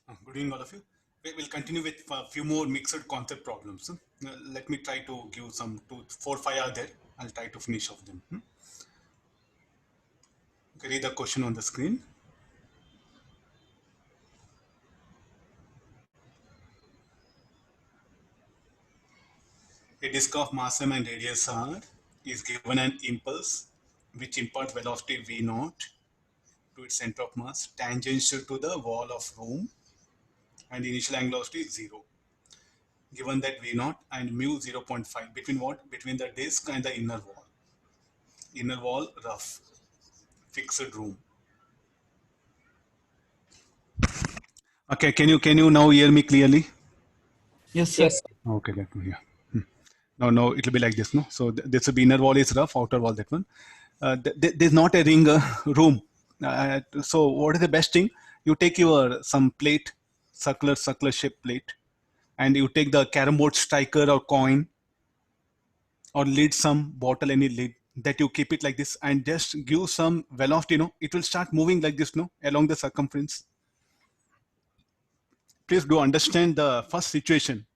Good evening, all of you. We will continue with a few more mixed concept problems. Let me try to give some two, four, five are there. I'll try to finish off them. Okay, read the question on the screen. A disk of mass m and radius r is given an impulse which imparts velocity v naught to its center of mass tangential to the wall of room and the initial angular velocity is 0. Given that v naught and mu 0.5 between what? Between the disk and the inner wall. Inner wall rough, fixed room. Okay, can you now hear me clearly? Yes, sir. Yes. Okay, let me. Yeah. No, it will be like this, no. So this will be inner wall is rough, outer wall that one. There's not a ring room. So what is the best thing? You take your some plate, circular shaped plate, and you take the carom board striker or coin or lid, some bottle, any lid that you keep it like this and just give some velocity. It will start moving like this, along the circumference. Please do understand the first situation.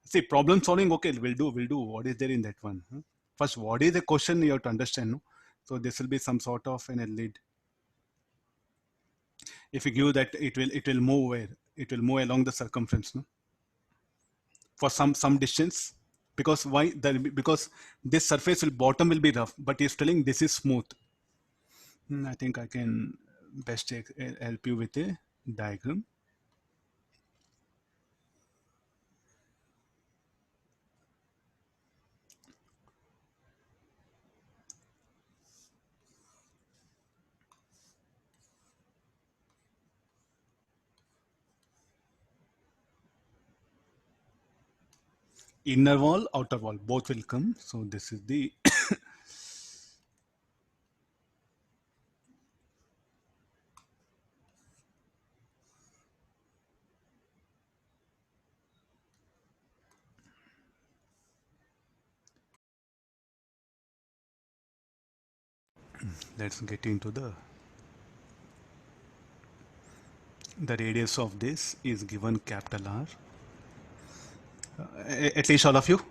See, problem solving, okay, we'll do. What is there in that one? Huh? First, what is the question you have to understand? No? So this will be some sort of a lid. If you give that, it will move where? It will move along the circumference, no? For some distance. Because why? Because this surface will bottom will be rough, but he's telling this is smooth. I think I can best help you with a diagram. Inner wall, outer wall, both will come. So this is the let's get into the radius of this is given capital R. At least all of you.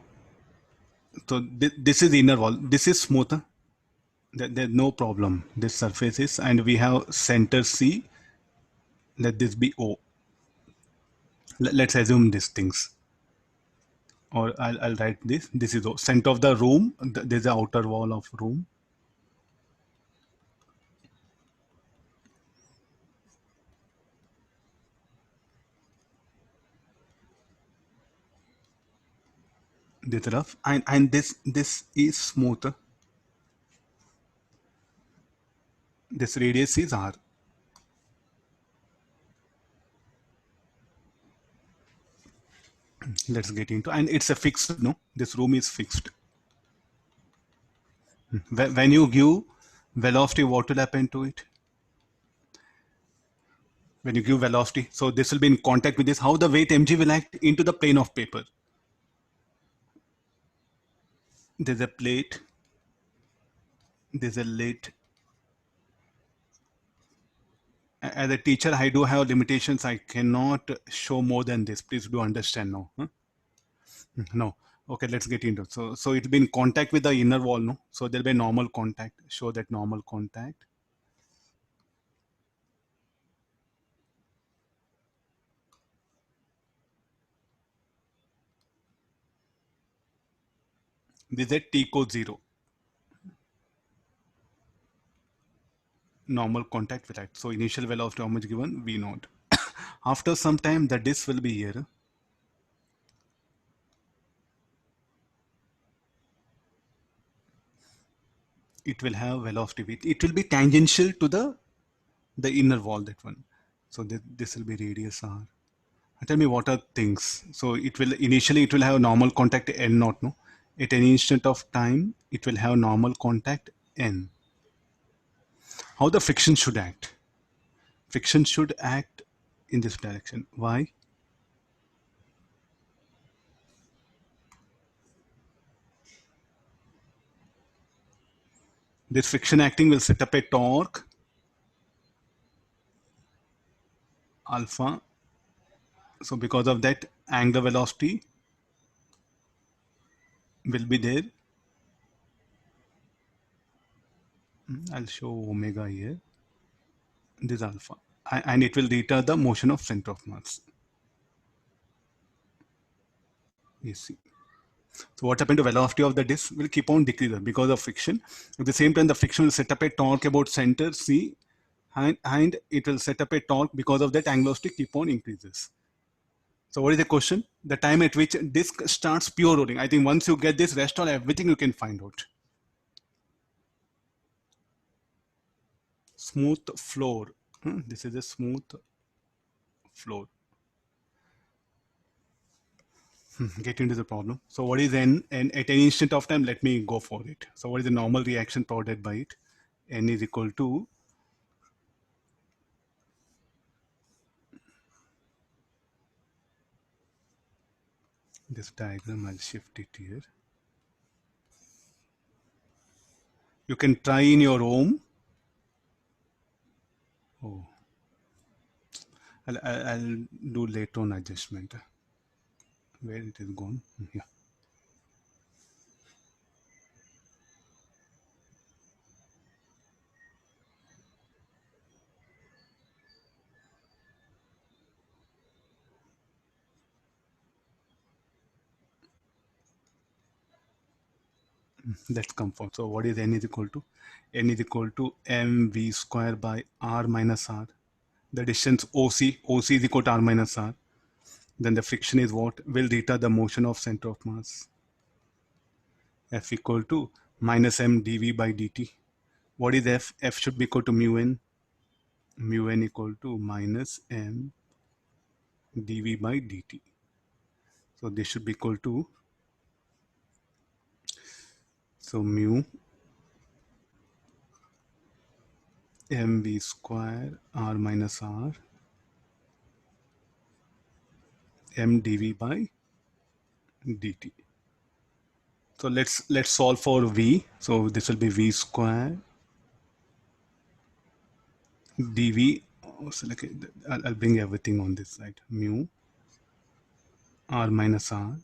So this is the inner wall. This is smooth. There's no problem. This surface is, and we have center C. Let this be O. Let's assume these things. Or I'll write this. This is O. Center of the room. There's the outer wall of room. This rough. And this is smooth. This radius is R. Let's get into, and it's a fixed, no? This room is fixed. When you give velocity, what will happen to it? When you give velocity, so this will be in contact with this, how the weight mg will act into the plane of paper. There's a plate, there's a lid. As a teacher, I do have limitations. I cannot show more than this. Please do understand now. Huh? No. Okay, let's get into it. So it'll be in contact with the inner wall, no? So there'll be normal contact. Show that normal contact. This is a T code 0. Normal contact with that. So initial velocity how much given? V naught. After some time, the disk will be here. It will have velocity with. It will be tangential to the inner wall, that one. So this will be radius r. Tell me what are things. So it will initially it will have normal contact n naught, no? At any instant of time, it will have normal contact n. How the friction should act? Friction should act in this direction. Why? This friction acting will set up a torque alpha So because of that, angular velocity will be there. I'll show omega here. This alpha, and it will retard the motion of center of mass. You see. So what happened to velocity of the disk will keep on decreasing because of friction. At the same time, the friction will set up a torque about center C, and it will set up a torque because of that angular velocity keep on increases. So what is the question? The time at which disk starts pure rolling. I think once you get this, rest all everything you can find out. Smooth floor. This is a smooth floor. Get into the problem. So what is n? And at any instant of time, let me go for it. So what is the normal reaction provided by it? N is equal to this diagram. I'll shift it here. You can try in your home. Oh, I'll do later on adjustment. Where it is gone? Yeah. Let's come for. So what is n is equal to? N is equal to mv square by r minus r. The distance OC is equal to r minus r. Then the friction is what? Will retard the motion of center of mass. F equal to minus m dv by dt. What is F? F should be equal to mu n. Mu n equal to minus m dv by dt. So this should be equal to, so mu mv square r minus r m dv by dt. So let's solve for v. So this will be v square dv. So like I'll bring everything on this side. Mu r minus r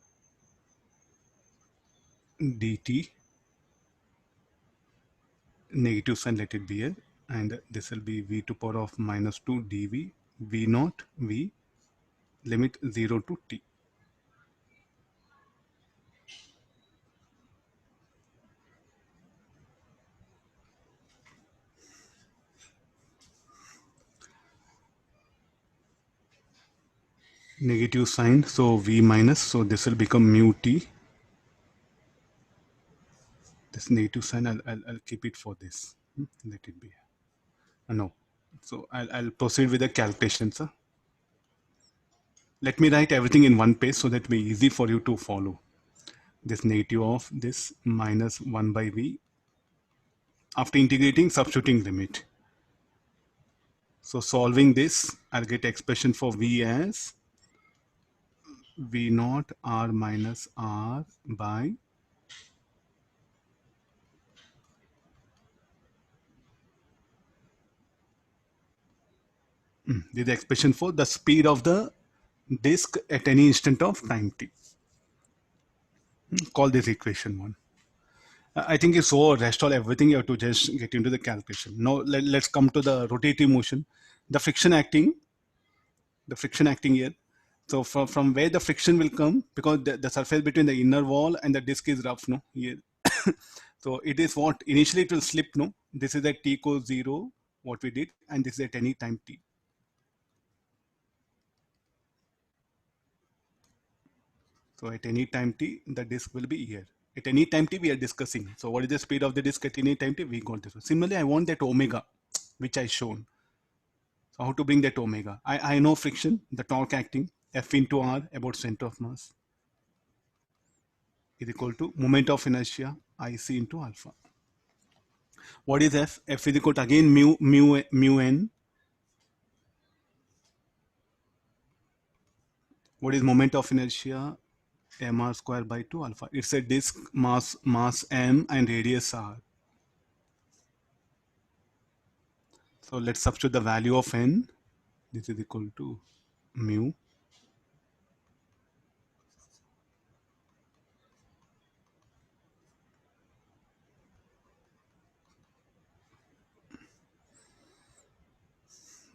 dt, negative sign, let it be here, and this will be v to power of minus 2 dv v naught v limit 0 to t. Negative sign, so v minus, so this will become mu t. This negative sign, I'll keep it for this. Let it be. No. So I'll proceed with the calculation, sir. Let me write everything in one page so that it will be easy for you to follow. This negative of this minus 1 by v. After integrating, substituting limit. So solving this, I'll get expression for v as v naught r minus r by this is the expression for the speed of the disk at any instant of time t. Call this equation 1. I think you saw rest all everything. You have to just get into the calculation. Now let's come to the rotative motion. The friction acting here. So from where the friction will come, because the surface between the inner wall and the disk is rough, no? Here. So it is what initially it will slip, no? This is at t equals 0, what we did, and this is at any time t. So at any time t, the disk will be here. At any time t, we are discussing. So what is the speed of the disk at any time t? We got this. Similarly, I want that omega, which I shown. So how to bring that omega? I know friction, the torque acting, F into R about center of mass is equal to moment of inertia, IC into alpha. What is F? F is equal to again mu n. What is moment of inertia? Mr square by 2 alpha. It's a disk mass m and radius r. So let's substitute the value of n. This is equal to mu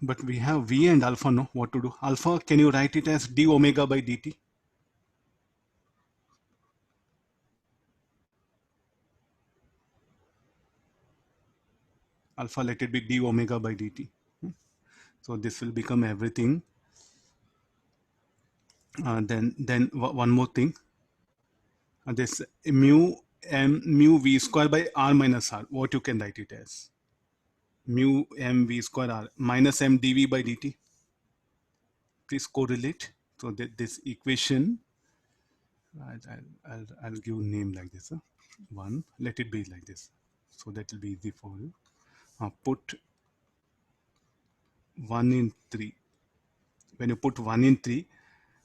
But we have V and alpha, no? What to do? Alpha, can you write it as d omega by dt? Alpha, let it be d omega by dt. So this will become everything. Then one more thing. This mu v square by r minus r. What you can write it as? Mu m v square r minus m dv by dt. Please correlate. So this equation, I'll give name like this. One, let it be like this. So that will be easy for you. Put 1 in 3. When you put 1 in 3,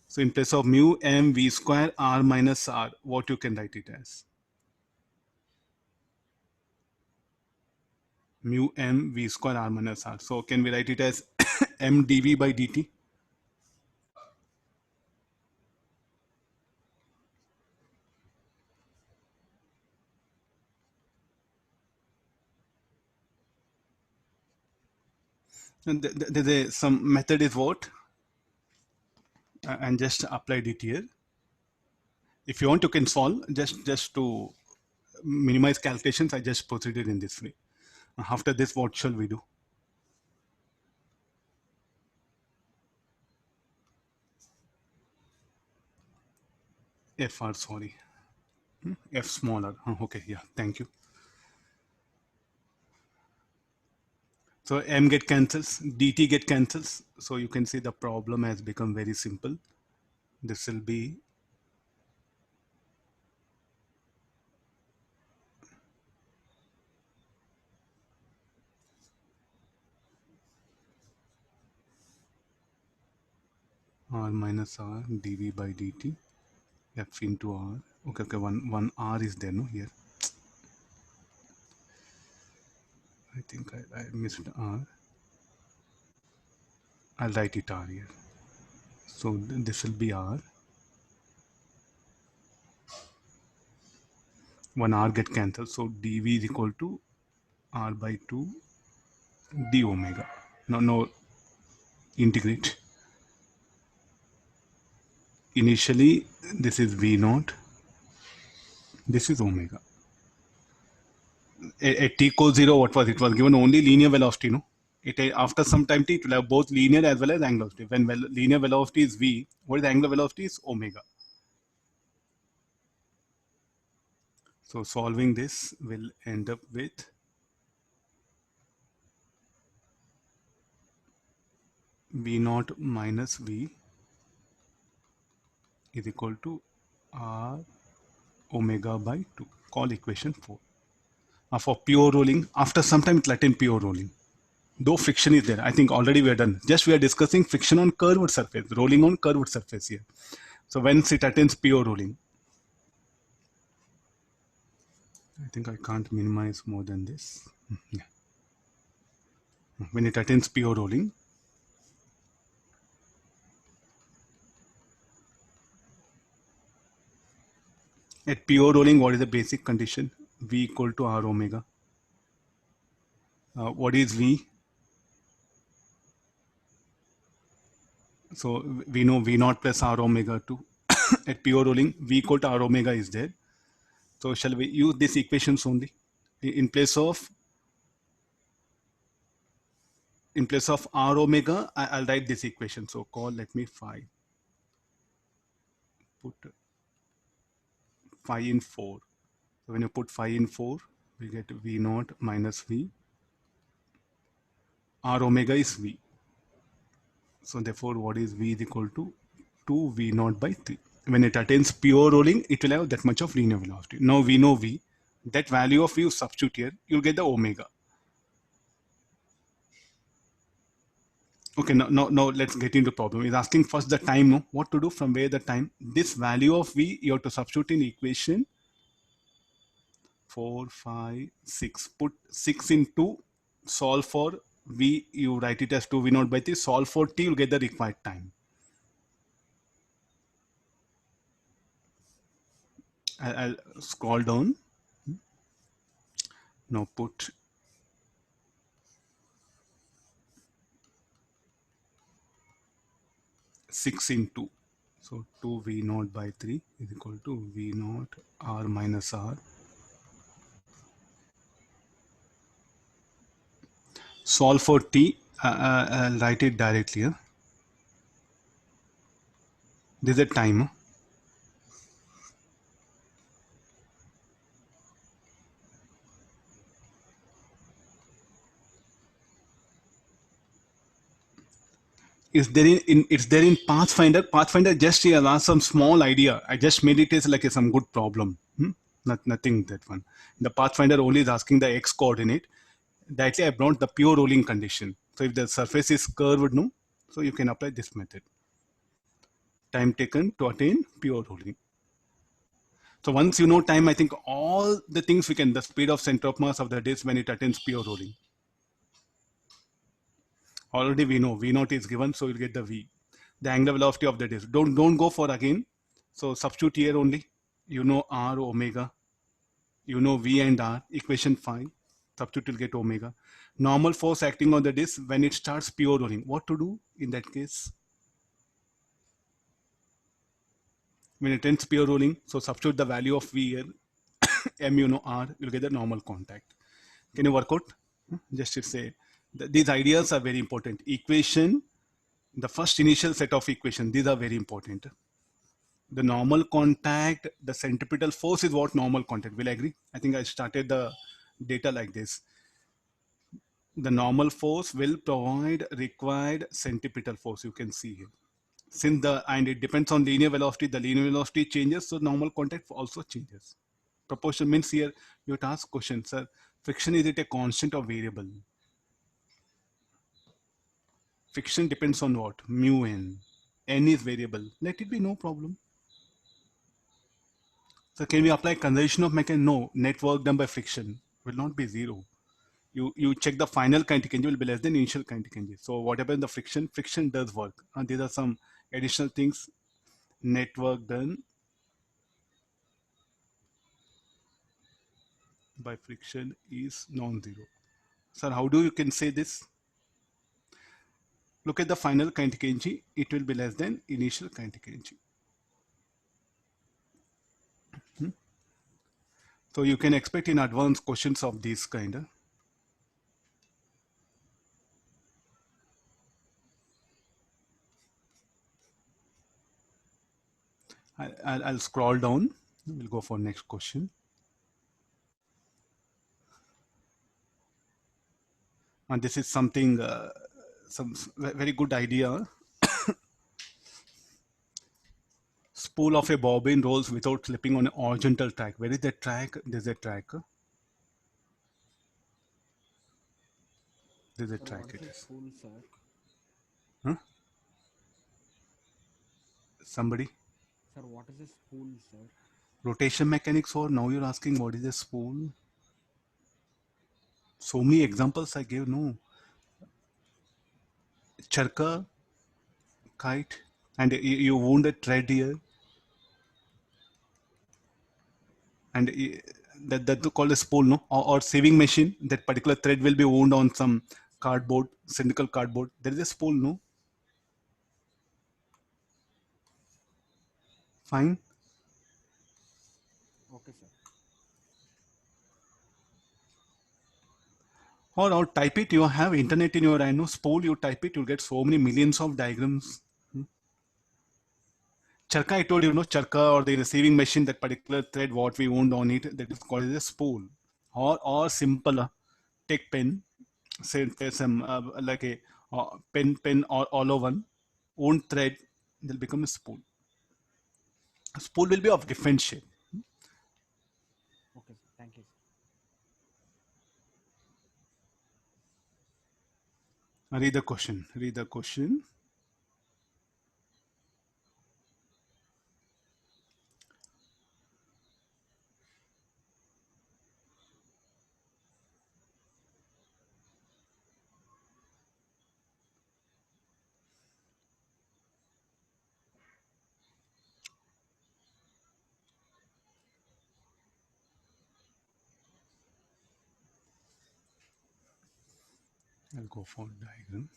so in place of mu m v square r minus r, what you can write it as? Mu m v square r minus r. So can we write it as m dv by dt? And some method is what? And just applied it here. If you want, you can solve. Just to minimize calculations, I just proceeded in this way. After this, what shall we do? FR, sorry. F smaller. Okay, yeah, thank you. So M get cancels, dt get cancels. So you can see the problem has become very simple. This will be r minus r dv by dt f into r. Okay, one r is there, no, here. I think I missed r. I'll write it r here. So this will be r. One r get cancelled. So dv is equal to r by 2 d omega. No, integrate. Initially, this is v naught. This is omega. At t equals 0, what was it? It was given only linear velocity, no? After some time t, it will have both linear as well as angular velocity. When linear velocity is v, what is the angular velocity? Is omega. So solving this will end up with v naught minus v is equal to r omega by 2. Call equation 4. For pure rolling, after some time it will attain pure rolling. Though friction is there, I think already we are done. Just we are discussing friction on curved surface, rolling on curved surface here. So once it attains pure rolling, I think I can't minimize more than this. Yeah. When it attains pure rolling, at pure rolling, what is the basic condition? V equal to r omega. What is V? So we know V naught plus r omega 2. At pure rolling, V equal to r omega is there. So shall we use these equations only? In place of r omega, I'll write this equation. So call, let me phi. Put phi in 4. So when you put phi in 4, we get V naught minus V. R omega is V. So therefore, what is V is equal to 2 V naught by 3. When it attains pure rolling, it will have that much of linear velocity. Now we know V. That value of V you substitute here, you'll get the omega. Okay, now let's get into the problem. It's asking first the time, no? What to do, from where the time? This value of V, you have to substitute in equation 4, 5, 6. Put 6 in 2, solve for V, you write it as 2 V naught by 3, solve for T, you'll get the required time. I'll scroll down. Now put 6 into. So 2 V naught by 3 is equal to V naught R minus R. Solve for T. I'll write it directly. Huh? This is a time. Huh? Is there it's there in Pathfinder. Pathfinder just here some small idea. I just made it as like some good problem. Nothing that one. The Pathfinder only is asking the x coordinate. Directly I brought the pure rolling condition. So if the surface is curved, no, so you can apply this method. Time taken to attain pure rolling. So once you know time, I think all the things we can, the speed of center of mass of the disk when it attains pure rolling. Already we know V naught is given, so you'll get the V. The angular velocity of the disk. Don't go for again. So substitute here only. You know R omega. You know V and R. Equation 5. Substitute will get omega. Normal force acting on the disk when it starts pure rolling. What to do in that case? When it ends pure rolling, so substitute the value of V here. M you know R. You'll get the normal contact. Can you work out? Just to say, these ideas are very important. Equation, the first initial set of equation, these are very important. The normal contact, the centripetal force is what normal contact. Will I agree? I think I started the data like this. The normal force will provide required centripetal force. You can see here. Since and it depends on linear velocity, the linear velocity changes, so normal contact also changes. Proportion means here you have to ask question, sir, friction is it a constant or variable? Friction depends on what? Mu n. N is variable. Let it be, no problem. So can we apply conservation of mechanism? No. Net work done by friction will not be zero. You check the final kinetic energy will be less than initial kinetic energy. So whatever the friction does work. And these are some additional things. Net work done by friction is non-zero. Sir, how do you can say this? Look at the final kinetic energy. It will be less than initial kinetic energy. So you can expect in advance questions of this kind. I'll scroll down. We'll go for next question. And this is something, some very good idea. Spool of a bobbin rolls without slipping on a horizontal track. Where is the track? There's a track. There's a Sir, track. what is It a is. spool, sir? Huh? Somebody? Sir, what is a spool, sir? Rotation mechanics, or now you're asking what is a spool? So many examples I gave. No. Charka, kite, and you wound a thread here, and that called a spool, no? Or saving machine. That particular thread will be wound on some cardboard, cylindrical cardboard. There is a spool, no? Fine. Okay, sir. Or type it. You have internet in your hand. No spool. You type it. You'll get so many millions of diagrams. Charka, I told you, no, charka or the receiving machine, that particular thread, what we wound on it, that is called as a spool. Or simple, take pen, say there's some like a pen or all over one, wound thread, they'll become a spool. A spool will be of different shape. Okay, sir. Thank you, sir. Read the question. Read the question. I'll go for diagram.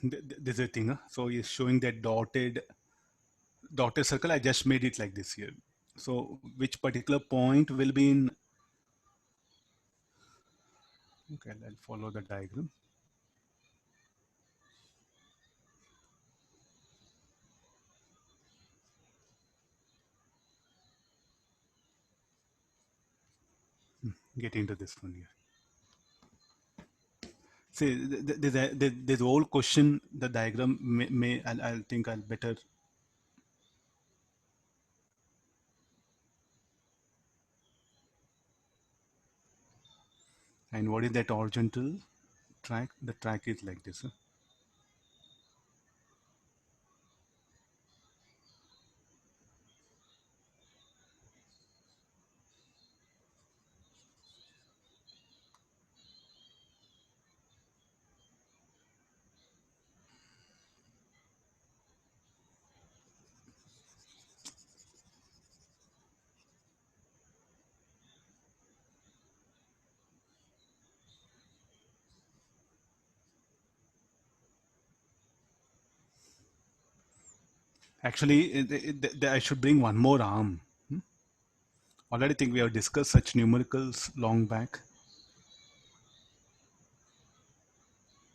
This is a thing. Huh? So he's showing that dotted circle. I just made it like this here. So which particular point will be in? Okay, I'll follow the diagram. Get into this one here. See, there's whole question. The diagram I'll think I'll better. And what is that horizontal track? The track is like this. Huh? Actually, I should bring one more arm. Already think we have discussed such numericals long back.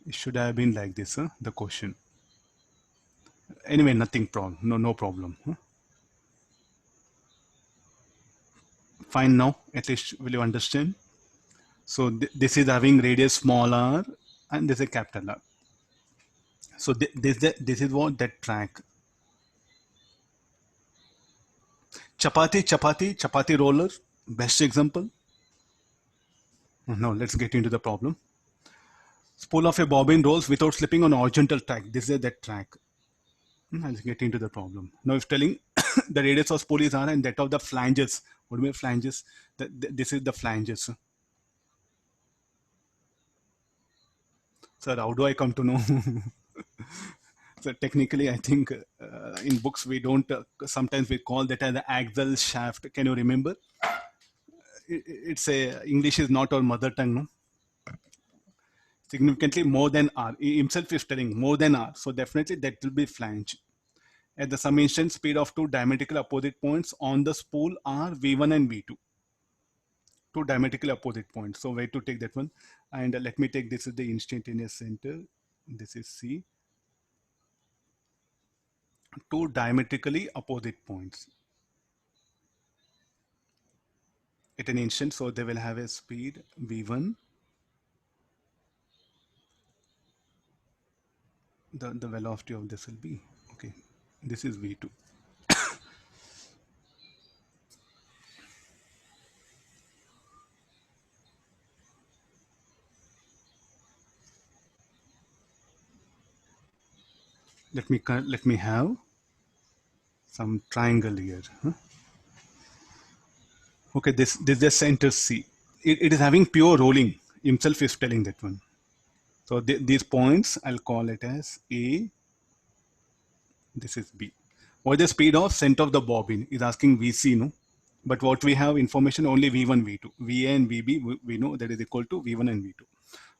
It should have been like this, huh? The question. Anyway, nothing problem. No problem. Huh? Fine now. At least will you understand? So this is having radius small r, and this is a capital R. So this is what that track. Chapati roller. Best example. Now let's get into the problem. Spool of a bobbin rolls without slipping on horizontal track. This is that track. I'll get into the problem. Now, if telling the radius of spool is r and that of the flanges, what do you mean flanges? This is the flanges. Sir, how do I come to know? So technically, I think in books we don't. Sometimes we call that as the axial shaft. Can you remember? It's a English is not our mother tongue. No? Significantly more than r. He himself is telling more than r. So definitely that will be flange. At the summation speed of two diametrically opposite points on the spool are v1 and v2. Two diametrically opposite points. So where to take that one? And let me take this is the instantaneous center. This is C. Two diametrically opposite points at an instant. So they will have a speed v1. The velocity of this will be okay. This is v2. Let me have some triangle here. Huh? Okay, this is the center C. It is having pure rolling. Himself is telling that one. So these points I'll call it as A. This is B. What is the speed of center of the bobbin? Is asking VC, no? But what we have information only V1, V2. VA and VB, we know that is equal to V1 and V2.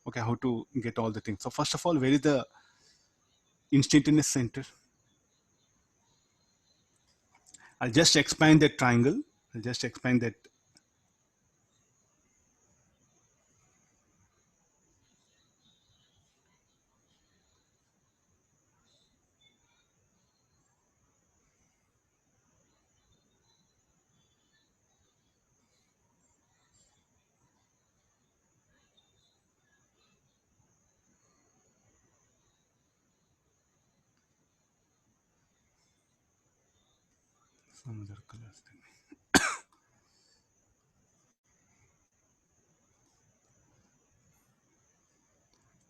Okay, how to get all the things. So first of all, where is the instantaneous center? I'll just expand that triangle. I'll just expand that. Some other colors.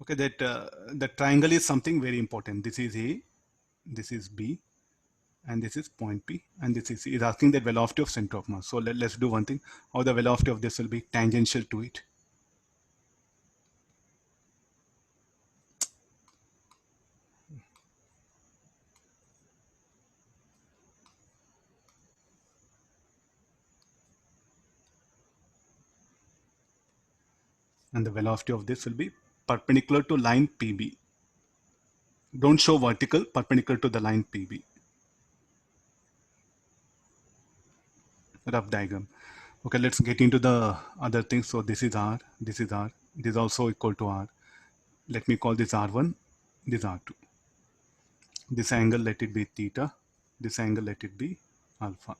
Okay, that the triangle is something very important. This is A, this is B, and this is point P, and this is asking the velocity of center of mass. So let's do one thing. How the velocity of this will be tangential to it. And the velocity of this will be perpendicular to line PB. Don't show vertical perpendicular to the line PB. Rough diagram. Okay, let's get into the other things. So this is R, this is R, this is also equal to R. Let me call this R1, this R2. This angle, let it be theta. This angle, let it be alpha.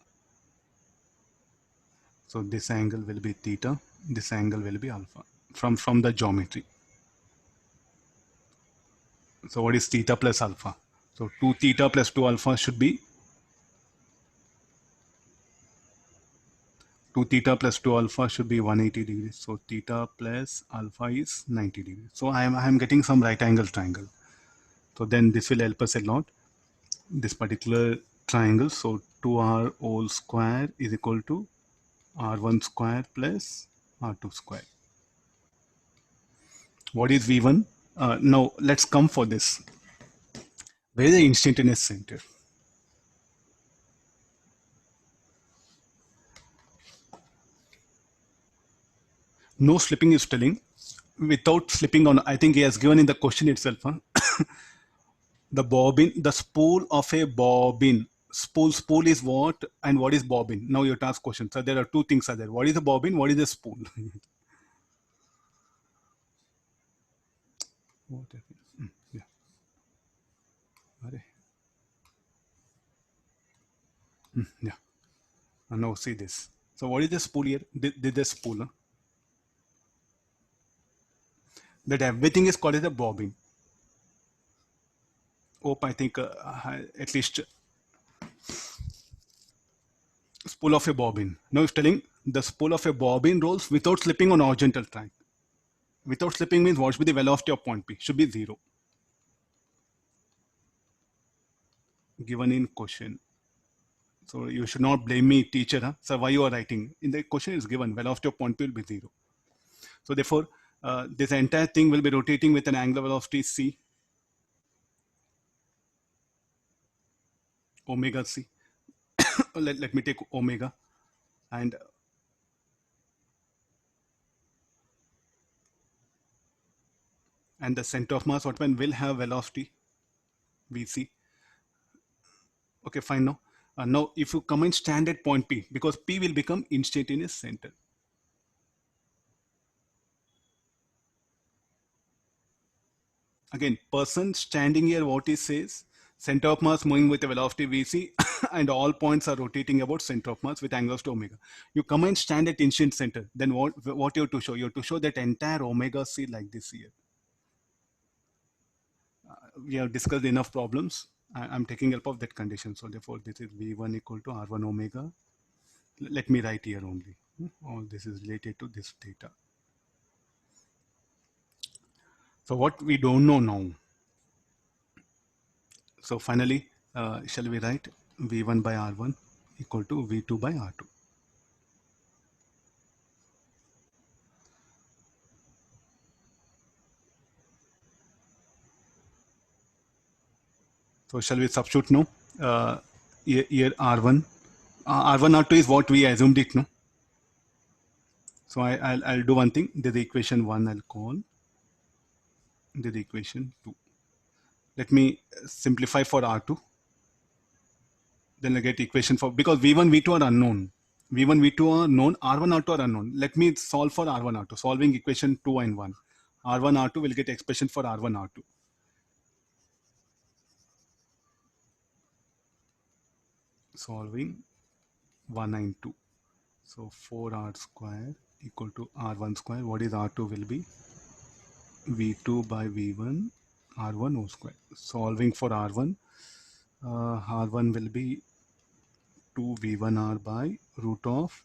So this angle will be theta. This angle will be alpha from the geometry. So what is theta plus alpha? So 2 theta plus 2 alpha should be 2 theta plus 2 alpha should be 180 degrees. So theta plus alpha is 90 degrees. So I am getting some right angle triangle. So then this will help us a lot. This particular triangle. So 2r whole square is equal to r1 square plus r2 square. What is V1? Now let's come for this. Where is the instantaneous center? No slipping is telling. Without slipping on, I think he has given in the question itself. Huh? The bobbin, the spool of a bobbin. Spool is what and what is bobbin? Now you have to ask questions. So there are two things are there. What is a bobbin? What is a spool? What is it? Yeah. Yeah. And now see this. So what is the spool here? This spool. Huh? That everything is called as a bobbin. Hope I think at least spool of a bobbin. Now it's telling the spool of a bobbin rolls without slipping on horizontal track. Without slipping means what should be the velocity of point P? Should be 0. Given in question. So you should not blame me, teacher. Huh? So why you are writing? In the question is given, velocity of point P will be 0. So therefore, this entire thing will be rotating with an angular velocity c, omega c. let me take omega and the center of mass, what one will have velocity vc. Okay, fine now. Now if you come and stand at point P, because P will become instantaneous center. Again, person standing here, what he says, center of mass moving with a velocity vc and all points are rotating about center of mass with angles to omega. You come and stand at instant center, then what you have to show? You have to show that entire omega c like this here. We have discussed enough problems. I'm taking help of that condition. So therefore, this is V1 equal to R1 omega. Let me write here only. All this is related to this theta. So what we don't know now. So finally, shall we write V1 by R1 equal to V2 by R2. So shall we substitute now? Here R1. R1, R2 is what we assumed it, no? So I'll do one thing. This is equation 1 I'll call. This is equation 2. Let me simplify for R2. Then I get equation for, because V1, V2 are unknown. V1, V2 are known, R1, R2 are unknown. Let me solve for R1, R2. Solving equation 2 and 1. R1, R2 will get expression for R1, R2. Solving 1 and 2. So 4R square equal to R1 square. What is R2 will be? V2 by V1, R1 O square. Solving for R1. R1 will be 2 V1R by root of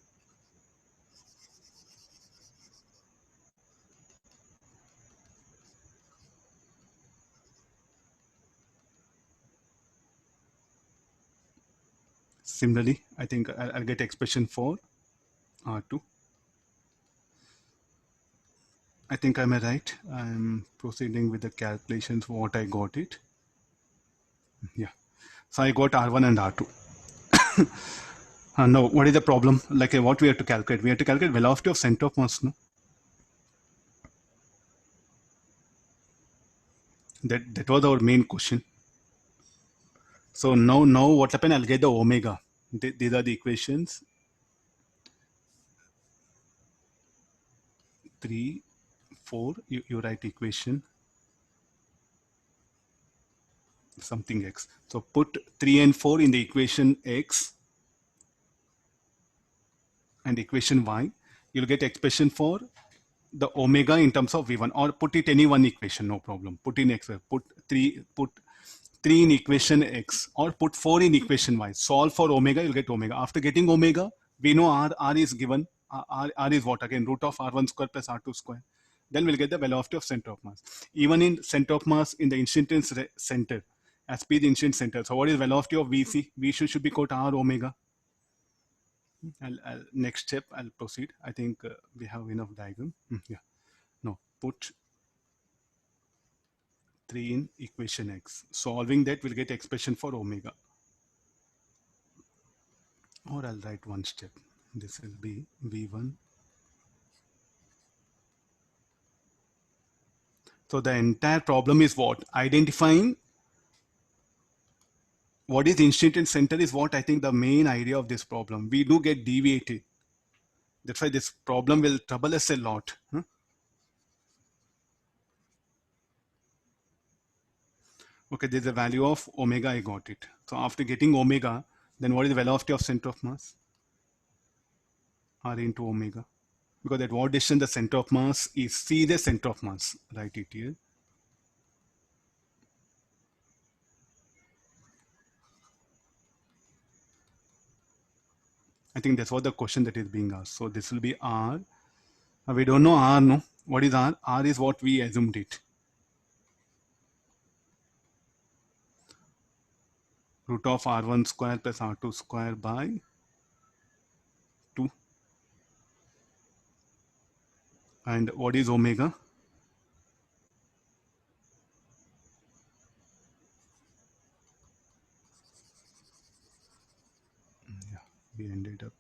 similarly, I think I'll get expression for R2. I think I'm right. I'm proceeding with the calculations what I got it. Yeah. So I got R1 and R2. Now, what is the problem? Like what we have to calculate? We have to calculate velocity of center of mass, no? That was our main question. So now what happened? I'll get the omega. These are the equations. 3, 4. You write equation something x. So put 3 and 4 in the equation x and equation y. You'll get expression for the omega in terms of v1, or put it any one equation, no problem. Put in x, put 3 in equation x, or put 4 in equation y. Solve for omega, you'll get omega. After getting omega, we know r is given. R is what? Again, root of r1 square plus r2 square. Then we'll get the velocity of center of mass. Even in center of mass in the instantaneous center, as p the instant center. So what is velocity of vc? V should be equal to r omega. Next step, I'll proceed. I think we have enough diagram. Yeah. No, put 3 in equation x. Solving that, we'll get expression for omega. Or I'll write one step. This will be v1. So the entire problem is what? Identifying what is instantaneous center is what I think the main idea of this problem. We do get deviated. That's why this problem will trouble us a lot. Okay, there's a value of omega, I got it. So after getting omega, then what is the velocity of center of mass? R into omega. Because at what distance the center of mass is C the center of mass. Write it here. I think that's what the question that is being asked. So this will be R. We don't know R, no? What is R? R is what we assumed it. Root of R1 square plus R2 square by 2. And what is omega? Yeah, we ended up.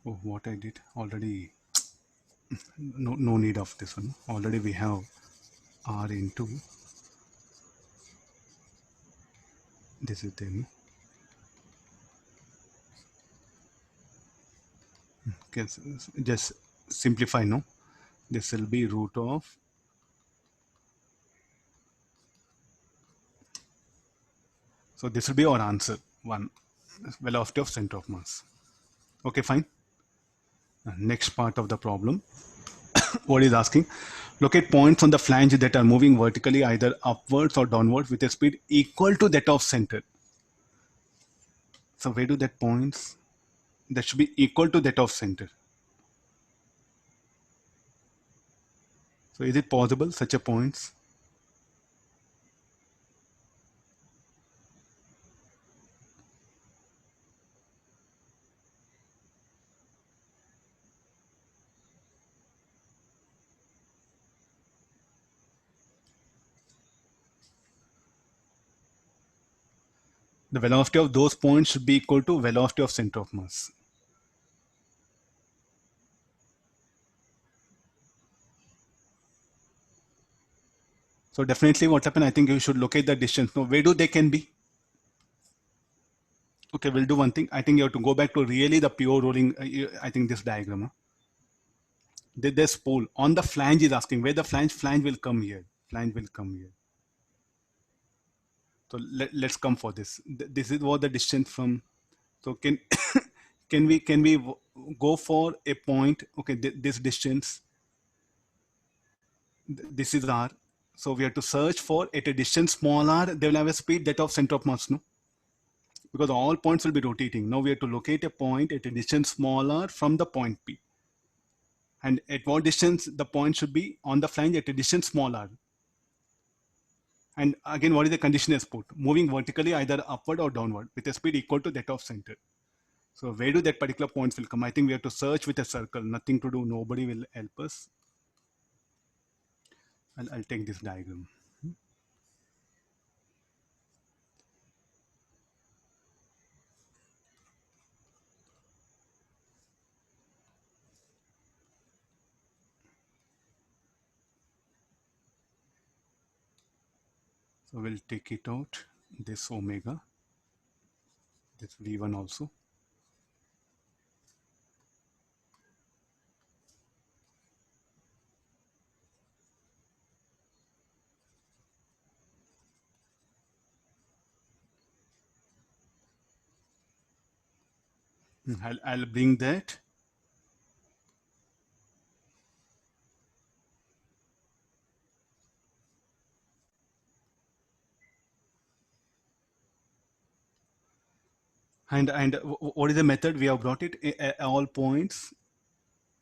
Oh, what I did already. No need of this one. Already we have R into. This is then. Okay, just simplify, no? This will be root of. So this will be our answer. 1. Velocity of center of mass. Okay, fine. Next part of the problem. What is asking? Locate points on the flange that are moving vertically either upwards or downwards with a speed equal to that of center. So where do that points? That should be equal to that of center. So is it possible such a points? The velocity of those points should be equal to velocity of center of mass. So definitely what happened, I think you should locate the distance. Now, where do they can be? Okay, we'll do one thing. I think you have to go back to really the pure rolling, I think this diagram. This pole on the flange is asking where the flange will come here. Flange will come here. So let's come for this. This is what the distance from. So can we go for a point? Okay, this distance. This is r. So we have to search for at a distance small r. They will have a speed that of center of mass, no? Because all points will be rotating. Now we have to locate a point at a distance small r from the point P. And at what distance the point should be on the flange at a distance small r. And again, what is the condition is put? Moving vertically either upward or downward with a speed equal to that of center. So where do that particular points will come? I think we have to search with a circle. Nothing to do. Nobody will help us. I'll take this diagram. So we'll take it out, this omega, this V1 also. I'll bring that. And what is the method? We have brought it at all points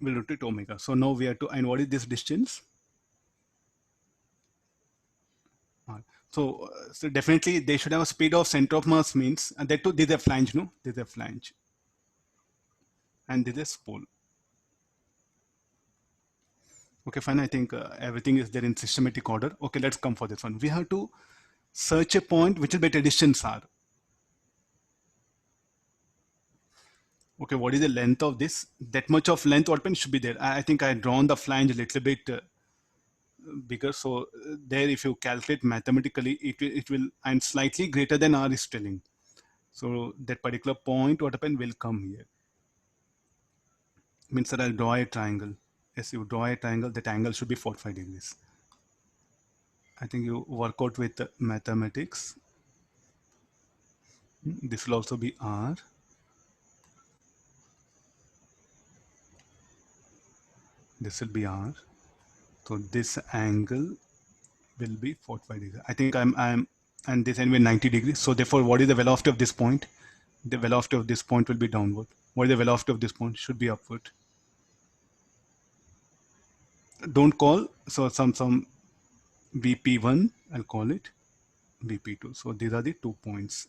will rotate omega. So now we have to, and what is this distance? So definitely they should have a speed of center of mass means, and that too, this is a flange, no? This is a flange. And this is spool. Okay, fine. I think everything is there in systematic order. Okay, let's come for this one. We have to search a point which is better distance r. Okay, what is the length of this? That much of length open should be there. I think I drawn the flange a little bit bigger. So there, if you calculate mathematically, it will and slightly greater than r is telling. So that particular point what happened will come here. Means that I'll draw a triangle. Yes, you draw a triangle. That angle should be 45 degrees. I think you work out with mathematics. This will also be r. This will be r. So this angle will be 45 degrees. I think I'm and this angle 90 degrees. So therefore, what is the velocity of this point? The velocity of this point will be downward. What is the velocity of this point? Should be upward. Don't call, so some VP1, I'll call it VP2. So these are the 2 points.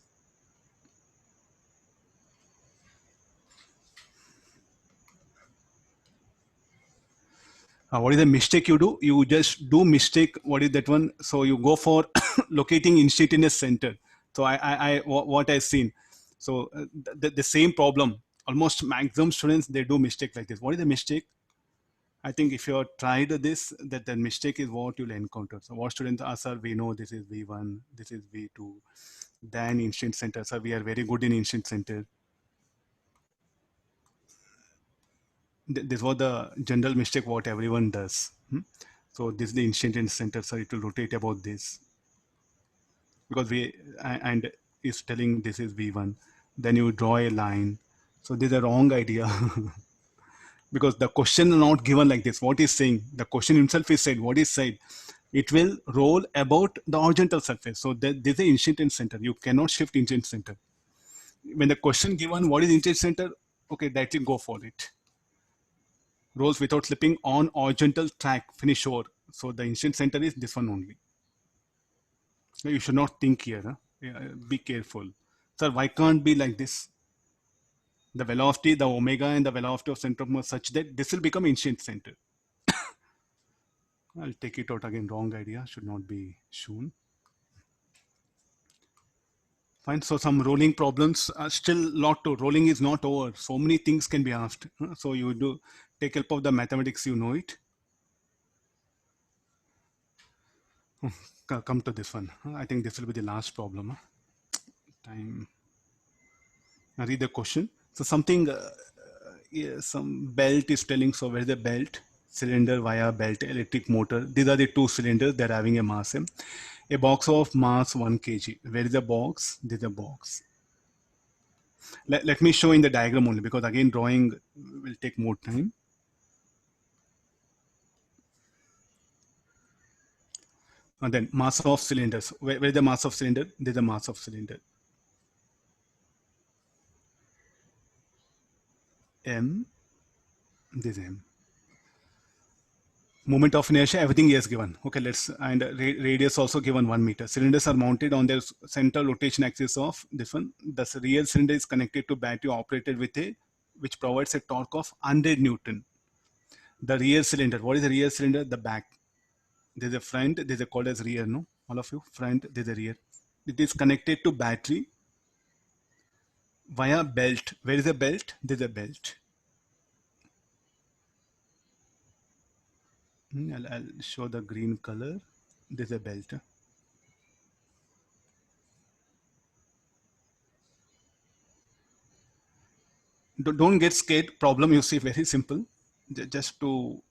What is the mistake you do? You just do mistake. What is that one? So you go for locating instantaneous center. So what I've seen. So the same problem. Almost maximum students, they do mistake like this. What is the mistake? I think if you tried this, that the mistake is what you'll encounter. So what students are, sir, we know this is V1, this is V2. Then instant center, sir, we are very good in instant center. This was the general mistake what everyone does. So this is the instant center, sir, it will rotate about this. Because and is telling this is V1. Then you draw a line. So this is a wrong idea. Because the question is not given like this. What is saying? The question himself is said. What is said? It will roll about the horizontal surface. So this is the instant center. You cannot shift instant center. When the question given, what is instant center? Okay, directly go for it. Rolls without slipping on horizontal track, finish over. So the instant center is this one only. You should not think here. Huh? Yeah, be careful. Sir, why can't be like this? The velocity, the omega and the velocity of center of mass such that this will become instant center. I'll take it out again. Wrong idea. Should not be shown. Fine. So some rolling problems are still lot to. Rolling is not over. So many things can be asked. So you do take help of the mathematics. You know it. Come to this one. I think this will be the last problem. Time. I read the question. So something, yeah, some belt is telling. So where is the belt? Cylinder via belt, electric motor. These are the 2 cylinders. They're having a mass. A box of mass 1 kg. Where is the box? This is a box. Let me show in the diagram only because again drawing will take more time. And then mass of cylinders. Where is the mass of cylinder? This is the mass of cylinder. M. This is M. Moment of inertia, everything is given. Okay, let's, and radius also given 1 meter. Cylinders are mounted on their central rotation axis of this one. The real cylinder is connected to battery operated with which provides a torque of 100 Newton. The rear cylinder, what is the rear cylinder? The back. There's a front, there's a called as rear, no? All of you, front, there's a rear. It is connected to battery via belt. Where is a belt? There's a belt. I'll show the green color. There's a belt. Don't get scared. Problem you see very simple. Just to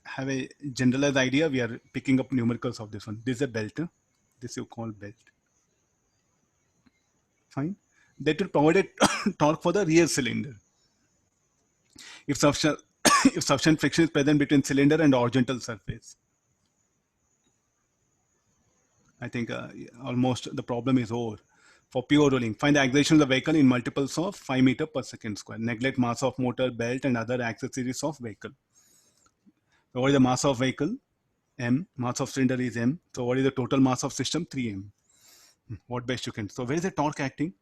have a generalized idea, we are picking up numericals of this one. This is a belt. This you call belt. Fine. That will provide a torque for the rear cylinder. If sufficient, if sufficient friction is present between cylinder and horizontal surface. I think almost the problem is over. For pure rolling, find the acceleration of the vehicle in multiples of 5 meter per second square. Neglect mass of motor, belt, and other accessories of vehicle. So what is the mass of vehicle? M. Mass of cylinder is M. So what is the total mass of system? 3M. What best you can. So where is the torque acting?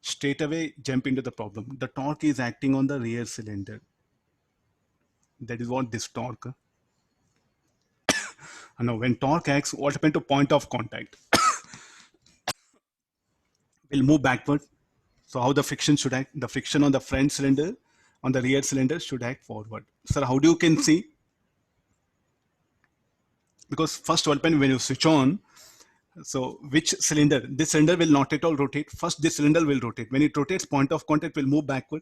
Straight away jump into the problem. The torque is acting on the rear cylinder. That is what this torque. Now when torque acts, what happened to point of contact? Will move backward. So how the friction should act? The friction on the front cylinder, on the rear cylinder should act forward. Sir, how do you can see? Because first open when you switch on, so which cylinder? This cylinder will not at all rotate. First this cylinder will rotate. When it rotates, point of contact will move backward.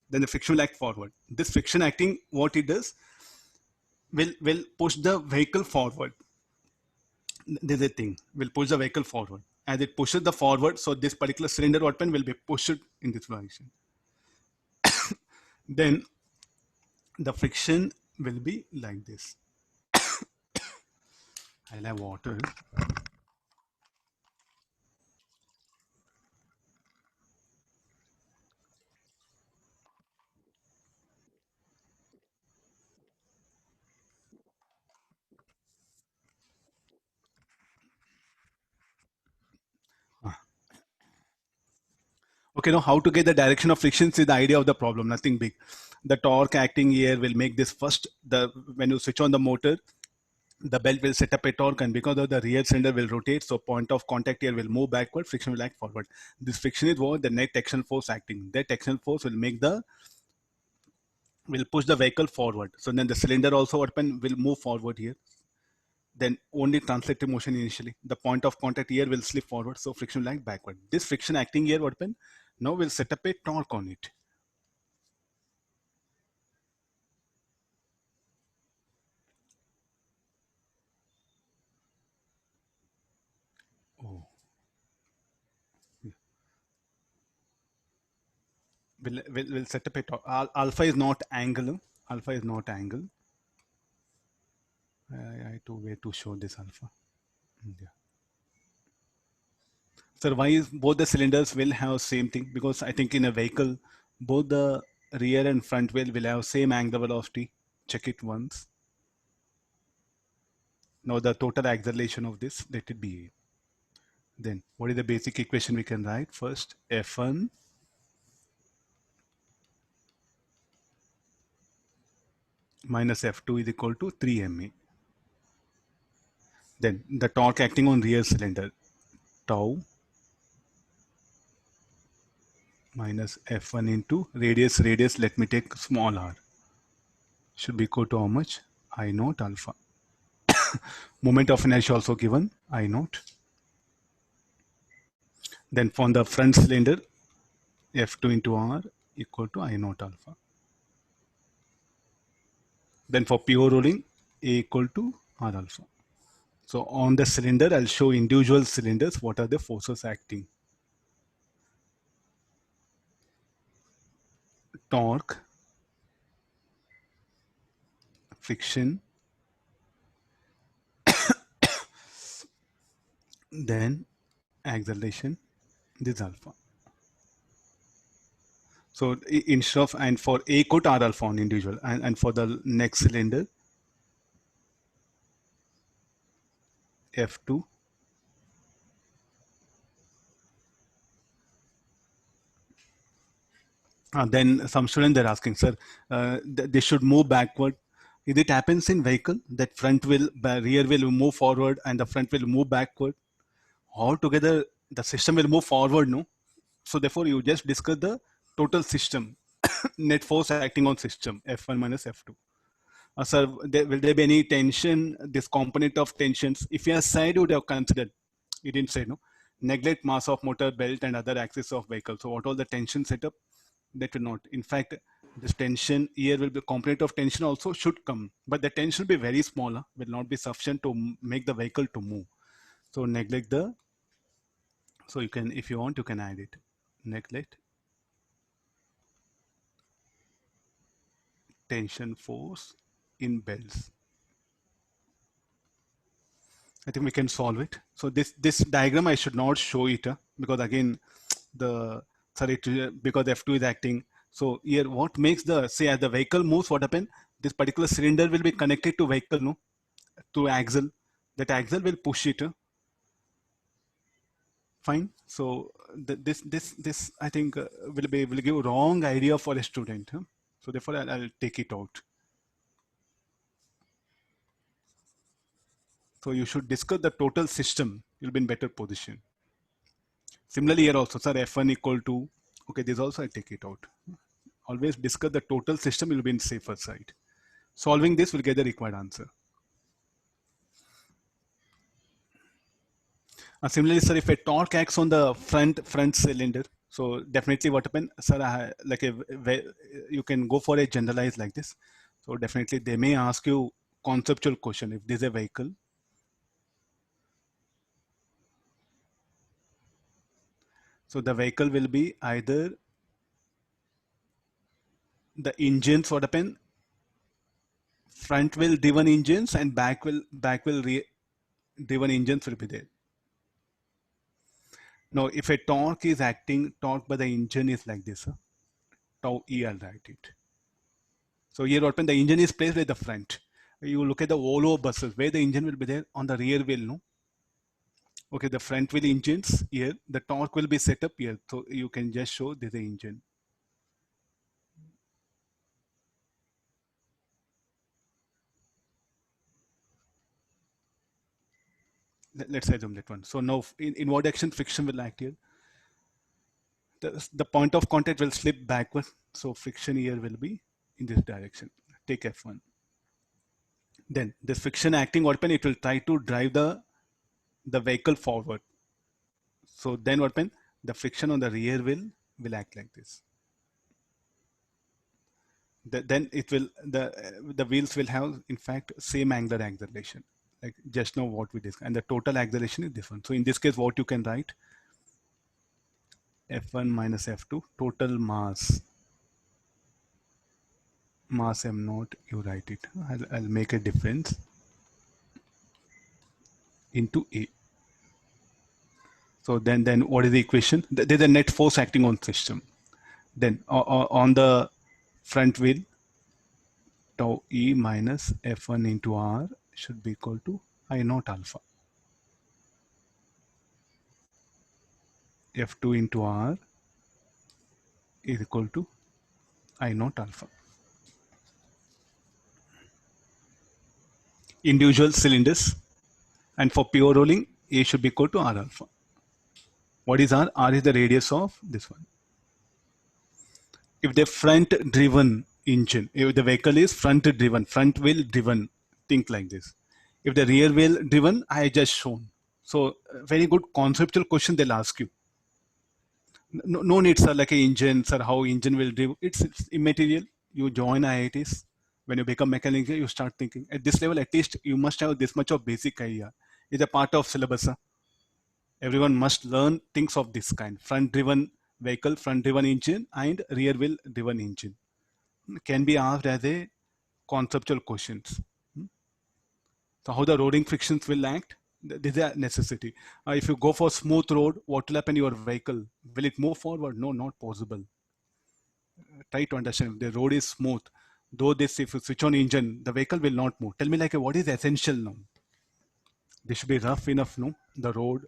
Then the friction will act forward. This friction acting, what it does, will push the vehicle forward. There's a thing, will push the vehicle forward. As it pushes the forward, so this particular cylinder open will be pushed in this direction. Then the friction will be like this. I'll have water. Okay, now how to get the direction of friction is the idea of the problem, nothing big. The torque acting here will make this first, when you switch on the motor, the belt will set up a torque, and because of the rear cylinder will rotate, so point of contact here will move backward, friction will act forward. This friction is what the net action force acting. That action force will push the vehicle forward. So then the cylinder also will move forward here. Then only translative motion initially. The point of contact here will slip forward, so friction will act backward. This friction acting here now will set up a torque on it. Oh. Will set up a torque. Alpha is not angle. Alpha is not angle. I have to wait to show this alpha. Yeah. So why is both the cylinders will have same thing? Because I think in a vehicle, both the rear and front wheel will have same angular velocity. Check it once. Now the total acceleration of this, let it be A. Then what is the basic equation we can write? First, F1 minus F2 is equal to 3ma. Then the torque acting on rear cylinder, tau minus F1 into radius, let me take small r. Should be equal to how much? I naught alpha. Moment of inertia also given, I naught. Then from the front cylinder, F2 into R equal to I naught alpha. Then for pure rolling, A equal to R alpha. So on the cylinder, I'll show individual cylinders, what are the forces acting. Torque, friction, then acceleration, this alpha. So instead of, and for A equal to R alpha on individual, and for the next cylinder, F2 then some students they're asking, sir, they should move backward. It happens in vehicle that front wheel, rear wheel will move forward and the front will move backward. Altogether, the system will move forward, no? So therefore, you just discuss the total system, net force acting on system, F1 minus F2. Sir, will there be any tension, this component of tensions? If your side would have considered, you didn't say, no? Neglect mass of motor, belt, and other axis of vehicle. So what all the tension setup? That will not. In fact, this tension here will be component of tension also should come, but the tension will be very small, will not be sufficient to make the vehicle to move. So neglect the, so you can, if you want, you can add it. Neglect tension force in belts. I think we can solve it. So this diagram I should not show it because again the sorry because F2 is acting. So here what makes the, say as the vehicle moves, what happen? This particular cylinder will be connected to vehicle, no, to axle. That axle will push it. Fine. So this I think will give wrong idea for a student. So therefore I'll take it out. So you should discuss the total system. You'll be in better position. Similarly here also, sir, F1 equal to, okay, this also I take it out. Always discuss the total system, you'll be in safer side. Solving this will get the required answer. Similarly, sir, if a torque acts on the front cylinder, so definitely what happen, sir, like you can go for a generalized like this. So definitely they may ask you conceptual question if this is a vehicle. So the vehicle will be either the engines, what happen, front wheel driven engines and back wheel driven engines will be there. Now, if a torque is acting, torque by the engine is like this, tau E, I'll write it. So here open the engine is placed at the front. You look at the Volvo buses where the engine will be there on the rear wheel, no? Okay, the front wheel engines here, the torque will be set up here. So you can just show this engine. Let's assume that one. So now in what action friction will act here? The point of contact will slip backward. So friction here will be in this direction. Take F1. Then this friction acting what happen? It will try to drive the vehicle forward. So then what happen? The friction on the rear wheel will act like this. Then it will the wheels will have in fact same angular acceleration, like just now what we discussed, and the total acceleration is different. So in this case, what you can write, F1 minus F2 total mass m naught. You write it. I'll make a difference into A. So then what is the equation? There's a net force acting on system. Then on the front wheel, tau E minus F1 into R should be equal to I naught alpha. F2 into R is equal to I naught alpha. Individual cylinders, and for pure rolling, A should be equal to R alpha. What is R? R is the radius of this one. If the front driven engine, if the vehicle is front driven, front wheel driven, think like this. If the rear wheel driven, I just shown. So very good conceptual question they'll ask you. No need, sir, like a engine, sir, how engine will drive. It's immaterial. You join IITs. When you become mechanical, you start thinking. At this level, at least you must have this much of basic idea. It's a part of syllabus. Everyone must learn things of this kind. Front-driven vehicle, front-driven engine, and rear-wheel-driven engine. Can be asked as a conceptual questions. So how the roading frictions will act? This is a necessity. If you go for smooth road, what will happen to your vehicle? Will it move forward? No, not possible. Try to understand. If the road is smooth, though this, if you switch on engine, the vehicle will not move. Tell me like what is essential now? This should be rough enough, no? The road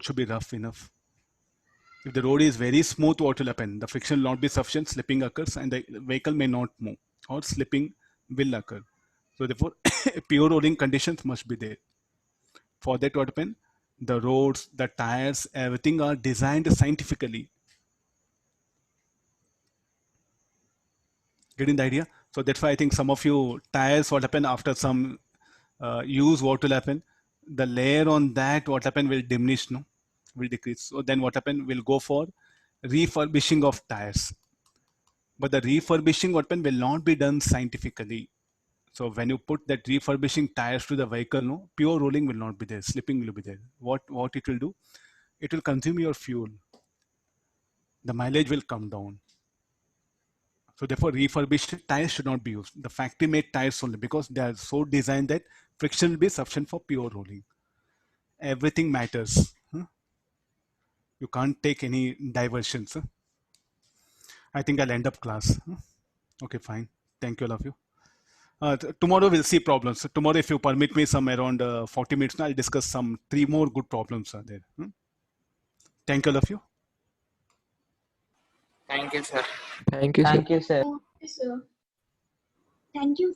should be rough enough. If the road is very smooth, what will happen? The friction will not be sufficient, slipping occurs, and the vehicle may not move, or slipping will occur. So therefore, pure rolling conditions must be there. For that, what happen? The roads, the tires, everything are designed scientifically. Getting the idea? So that's why I think some of you tires, what happen after some use, what will happen? The layer on that, what happen, will diminish, no, will decrease. So then what happen? We'll go for refurbishing of tires. But the refurbishing, what happen, will not be done scientifically. So when you put that refurbishing tires to the vehicle, no, pure rolling will not be there. Slipping will be there. What it will do? It will consume your fuel. The mileage will come down. So therefore, refurbished tires should not be used. The factory-made tires only, because they are so designed that friction will be sufficient for pure rolling. Everything matters. You can't take any diversions. I think I'll end up class. Okay, fine. Thank you, all of you. Tomorrow we'll see problems. So tomorrow, if you permit me some around 40 minutes, now I'll discuss some 3 more good problems are there. Thank you, all of you. Thank you, sir. Thank you, sir. Thank you, sir. Thank you, sir. Thank you.